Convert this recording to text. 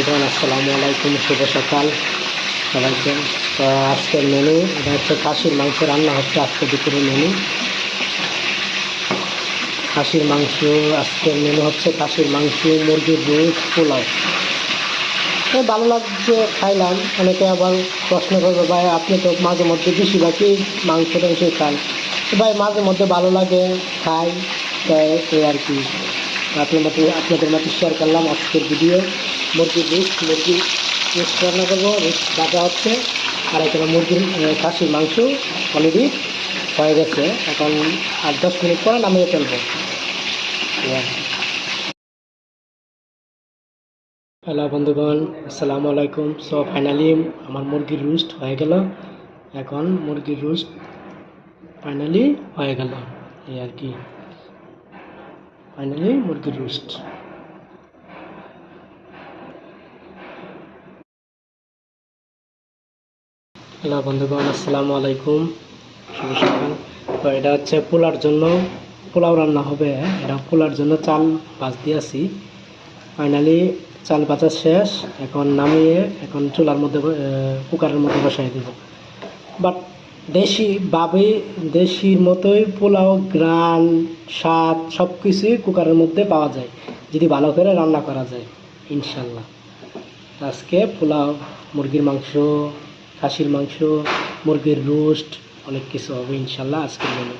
বন্ধুগণ, আসসালামু আলাইকুম, শুভ সকাল সবাইকে। তো আজকের মেনু এটা হচ্ছে খাসির মাংস রান্না হচ্ছে। আজকে দুপুরের মেনু খাসির মাংস। আজকের মেনু হচ্ছে খাসির মাংস, মুরগির রোস্ট, পোলাও। ভালো লাগছে, খাইলাম। অনেকে আবার প্রশ্ন করবে, ভাই আপনি তো মাঝে মধ্যে বেশিরভাগই মাংস টাংসই খান। তো ভাই মাঝে মধ্যে ভালো লাগে, খাই, তাই এই আর কি আপনাদের মধ্যে শেয়ার করলাম আজকের ভিডিও। মুরগির রোস্ট রান্না করবো, রোস্ট ভাজা হচ্ছে। আর এখানে মুরগির খাসির মাংস অলরেডি হয়ে গেছে। এখন 8-10 মিনিট পরে নামিয়ে ফেলবো। হ্যালো বন্ধুগণ, আসসালামু আলাইকুম। সো ফাইনালি আমার মুরগির রোস্ট হয়ে গেল। এখন মুরগির রোস্ট ফাইনালি হয়ে গেল, এই আর কি। ফাইনালি মুরগির রোস্ট। হ্যালো বন্ধুগণ, আসসালামু আলাইকুম, শুভ সকাল। তো এটা হচ্ছে পোলাও রান্না হবে। এটা পোলার জন্য চাল ভাজতে আছি। ফাইনালি চাল ভাজা শেষ। এখন নামিয়ে এখন চুলার মধ্যে কুকারের মধ্যে বসাই দেব। বাট দেশির মতোই পোলাও গ্রান, স্বাদ সব কিছুই কুকারের মধ্যে পাওয়া যায় যদি ভালো করে রান্না করা যায়, ইনশাল্লাহ। আজকে পোলাও, মুরগির মাংস, খাসির মাংস, মুরগির রোস্ট, অনেক কিছু হবে ইনশাল্লাহ আজকের জন্য।